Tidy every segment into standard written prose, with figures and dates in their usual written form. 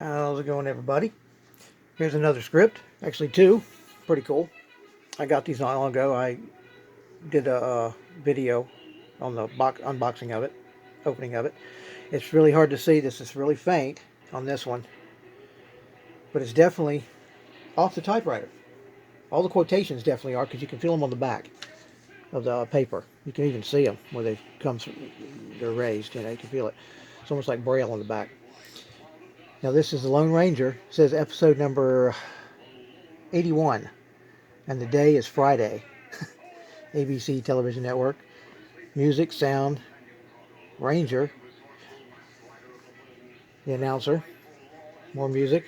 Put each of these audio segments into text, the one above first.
How's it going, everybody? Here's another script, actually two, pretty cool. I got these not long ago. I did a video on the unboxing of it, opening of it. It's really hard to see. This is really faint on this one, but it's definitely off the typewriter. All the quotations definitely are because you can feel them on the back of the paper. You can even see them where they come through. They're raised. You can feel it. It's almost like braille on the back. Now this is the Lone Ranger. It says episode number 81. And the day is Friday. ABC Television Network. Music, sound, Ranger, the announcer, more music.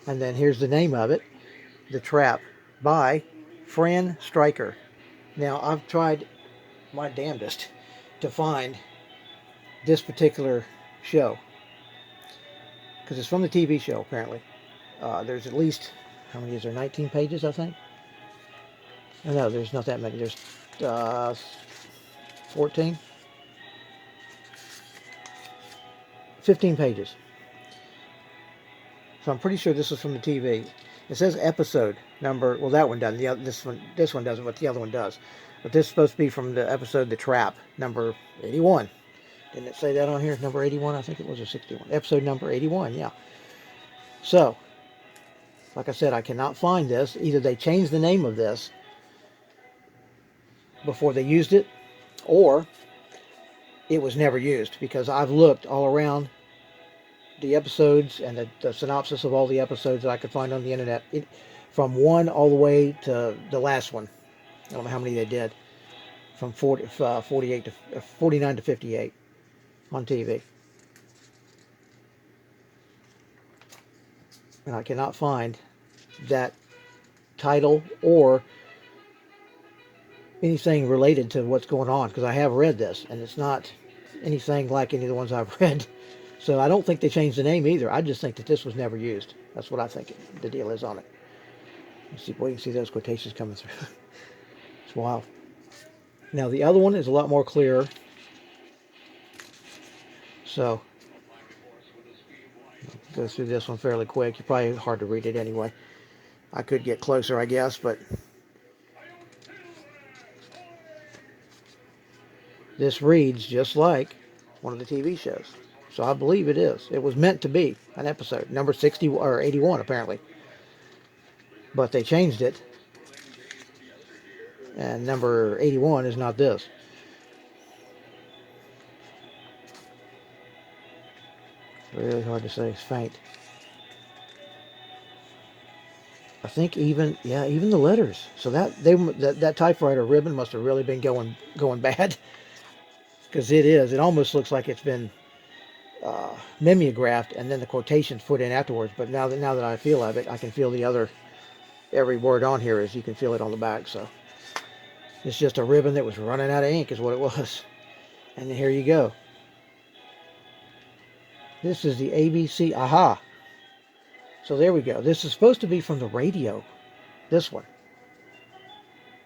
And then here's the name of it, The Trap, by Fran Stryker. Now, I've tried my damnedest to find this particular show, because it's from the TV show, apparently. There's at least, how many is there, 19 pages, I think? No, there's not that many. There's 14? 15 pages. So I'm pretty sure this is from the TV. It says episode number. Well, that one doesn't. This one doesn't, but the other one does. But this is supposed to be from the episode The Trap, number 81. Didn't it say that on here? Number 81, I think it was, or 61. Episode number 81, yeah. So, like I said, I cannot find this. Either they changed the name of this before they used it, or it was never used, because I've looked all around the episodes and the synopsis of all the episodes that I could find on the internet, from 1 all the way to the last one. I don't know how many they did, from 48 to 49 to 58 on TV. And I cannot find that title or anything related to what's going on, because I have read this and it's not anything like any of the ones I've read. So I don't think they changed the name either. I just think that this was never used. That's what I think the deal is on it. You see, boy, you can see those quotations coming through. It's wild. Now the other one is a lot more clearer. So I'll go through this one fairly quick. It's probably hard to read it anyway. I could get closer, I guess, but this reads just like one of the TV shows. So I believe it is. It was meant to be an episode, number 60 or 81 apparently. But they changed it. And number 81 is not this. Really hard to say. It's faint. I think even the letters. So that typewriter ribbon must have really been going bad, because it is. It almost looks like it's been mimeographed and then the quotations put in afterwards. But now that I feel of it, I can feel every word on here, is you can feel it on the back. So it's just a ribbon that was running out of ink, is what it was. And here you go. This is the ABC. Aha. So there we go. This is supposed to be from the radio. This one.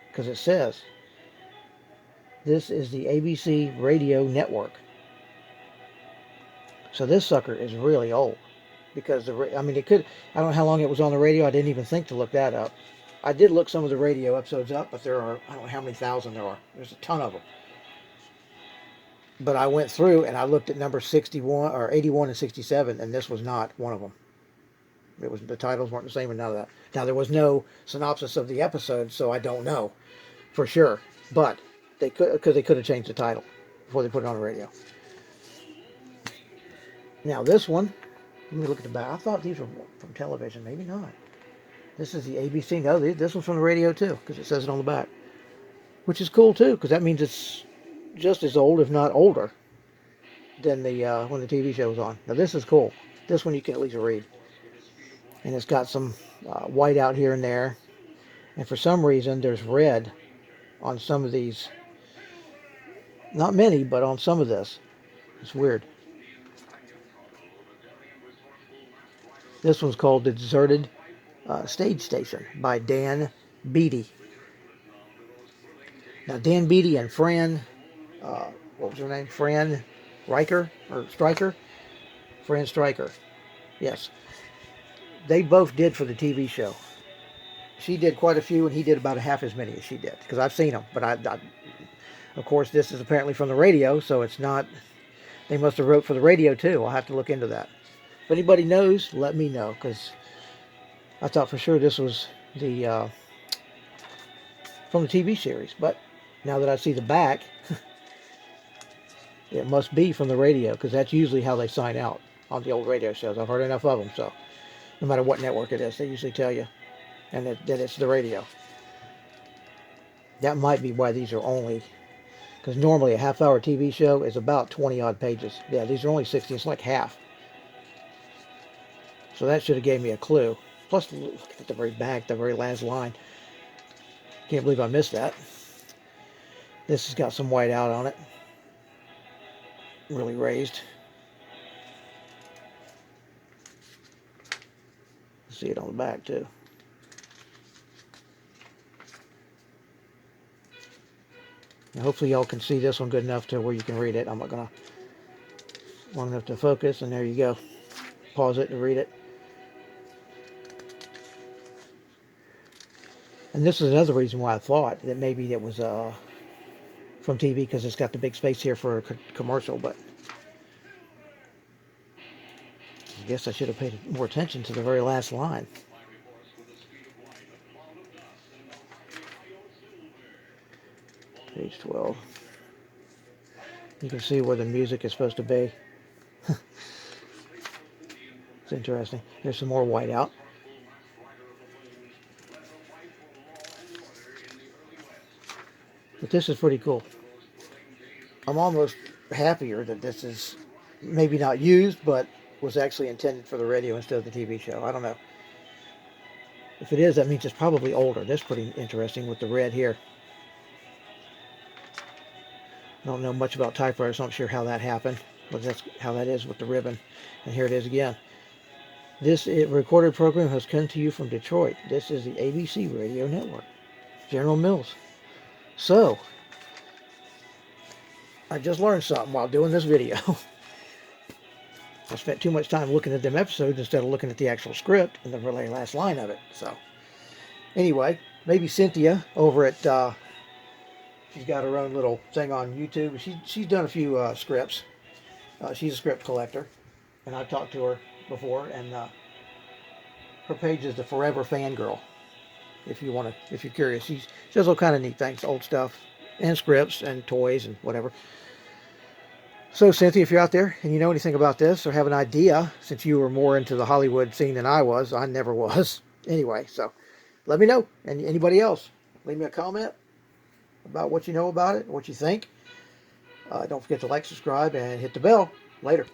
Because it says this is the ABC radio network. So this sucker is really old. Because it could. I don't know how long it was on the radio. I didn't even think to look that up. I did look some of the radio episodes up, but there are, I don't know how many thousand there are. There's a ton of them. But I went through and I looked at number 61 or 81 and 67, and this was not one of them. The titles weren't the same, and none of that. Now there was no synopsis of the episode, so I don't know for sure. But they could have changed the title before they put it on the radio. Now this one, let me look at the back. I thought these were from television. Maybe not. This is the ABC. No, this one's from the radio too, because it says it on the back, which is cool too, because that means it's just as old, if not older, than when the TV show was on. Now this is cool. This one you can at least read, and it's got some white out here and there, and for some reason there's red on some of these. Not many, but on some of this. It's weird. This one's called The Deserted Stage Station by Dan Beatty. Now Dan Beatty and Fran, what was her name? Fran Stryker Fran Stryker. Yes. They both did for the TV show. She did quite a few, and he did about half as many as she did, because I've seen them. But of course, this is apparently from the radio, so it's not. They must have wrote for the radio too. I'll have to look into that. If anybody knows, let me know, because I thought for sure this was the from the TV series. But now that I see the back, it must be from the radio, because that's usually how they sign out on the old radio shows. I've heard enough of them, so no matter what network it is, they usually tell you, and that it's the radio. That might be why these are only, because normally a half-hour TV show is about 20-odd pages. Yeah, these are only 60. It's like half. So that should have gave me a clue. Plus, look at the very back, the very last line. Can't believe I missed that. This has got some white out on it. Really raised. See it on the back, too. Now hopefully y'all can see this one good enough to where you can read it. I'm not going to long enough to focus, and there you go. Pause it to read it. And this is another reason why I thought that maybe it was from TV, because it's got the big space here for a commercial, but I guess I should have paid more attention to the very last line. Page 12. You can see where the music is supposed to be. It's interesting. There's some more white out. But this is pretty cool. I'm almost happier that this is maybe not used, but was actually intended for the radio instead of the TV show. I don't know. If it is, that means it's probably older. That's pretty interesting with the red here. I don't know much about typewriters, so I'm not sure how that happened, but that's how that is with the ribbon. And here it is again. This recorded program has come to you from Detroit. This is the ABC Radio Network. General Mills. So, I just learned something while doing this video. I spent too much time looking at them episodes instead of looking at the actual script and the really last line of it. So, anyway, maybe Cynthia over at, she's got her own little thing on YouTube. She's done a few scripts. She's a script collector, and I've talked to her before, and her page is the Forever Fangirl. If you're curious, she does all kind of neat things, old stuff, and scripts, and toys, and whatever. So, Cynthia, if you're out there and you know anything about this, or have an idea, since you were more into the Hollywood scene than I was, I never was. Anyway, so let me know. And anybody else, leave me a comment about what you know about it, what you think. Don't forget to like, subscribe, and hit the bell. Later.